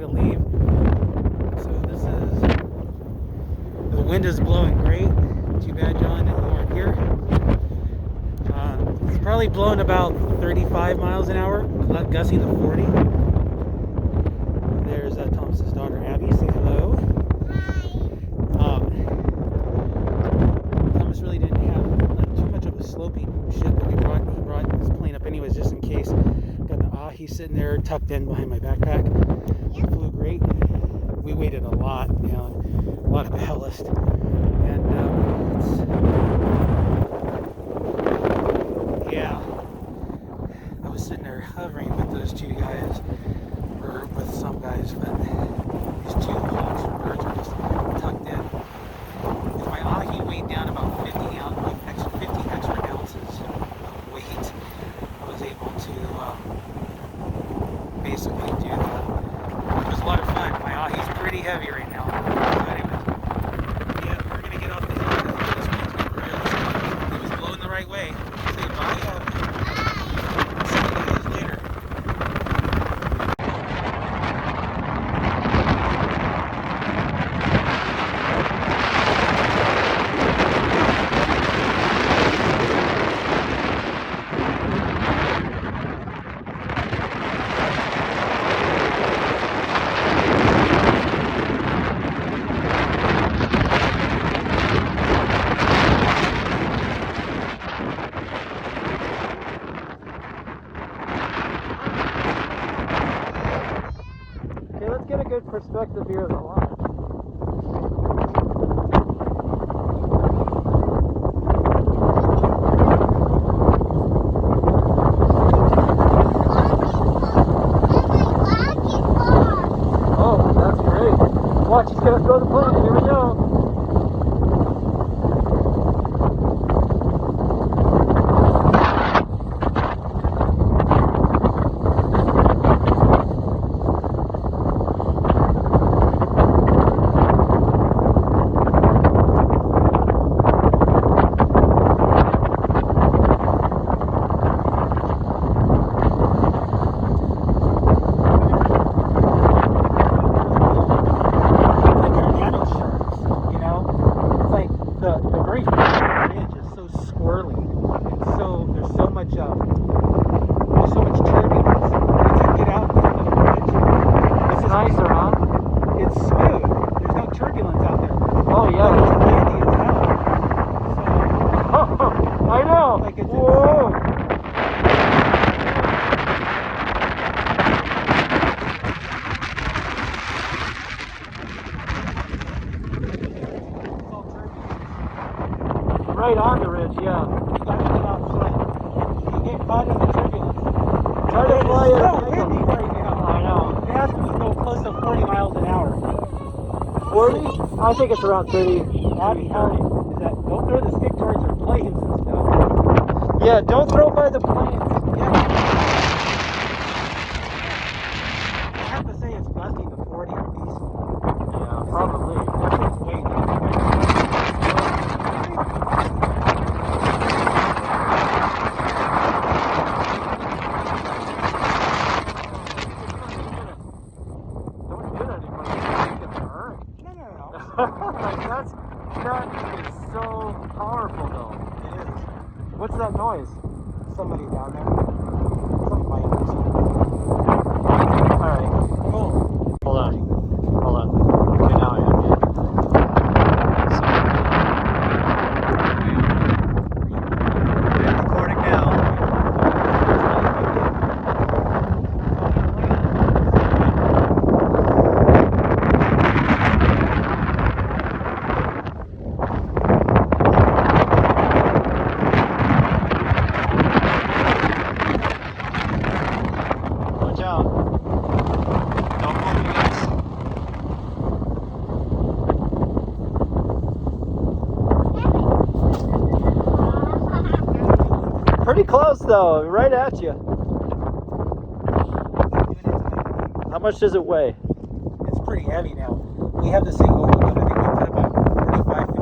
to leave. So this is, the wind is blowing great. Too bad, John, that you weren't here. It's probably blowing about 35 miles an hour, gusting to 40. There's Thomas's daughter, Abby. Say hello. Hi. Thomas really didn't have too much of a sloping ship, but he brought his plane up anyways, just in case. Got the ahi sitting there tucked in behind my backpack. It flew great. We weighted a lot down, a lot of ballast, and yeah, I was sitting there hovering with those two guys, or with some guys, but these two hawks or birds are just tucked in. If my ahi weighed down about 50 extra ounces of weight, I was able to basically do that. It was a lot of fun. My ahi's pretty heavy right now. So anyways, yeah, we're gonna get off the hill because this wind's going really strong. It was blowing the right way. Say bye, Abby. See you guys later. Okay, let's get a good perspective here of the launch. Oh, that's great. Watch, he's gonna throw the plane. Here we go. Right on the ridge, yeah. You gotta get off slide. You get caught in the turbulence. Try to fly it. It's so windy right now. I know. It has to go close to 40 miles an hour. 40? I think it's around 30. Abby, how is that? Don't throw the stick towards our planes and stuff. Yeah, don't throw by the planes. Yeah. I have to say it's gusting to 40 at least. Yeah, probably. That's its weight. That is so powerful though. It is. What's that noise? Somebody down there. Some bikers. Alright. Cool. Hold on. Okay, now I am. Recording now. Pretty close though, right at you. How much does it weigh? It's pretty heavy now. We have this thing open, but I think we put about 45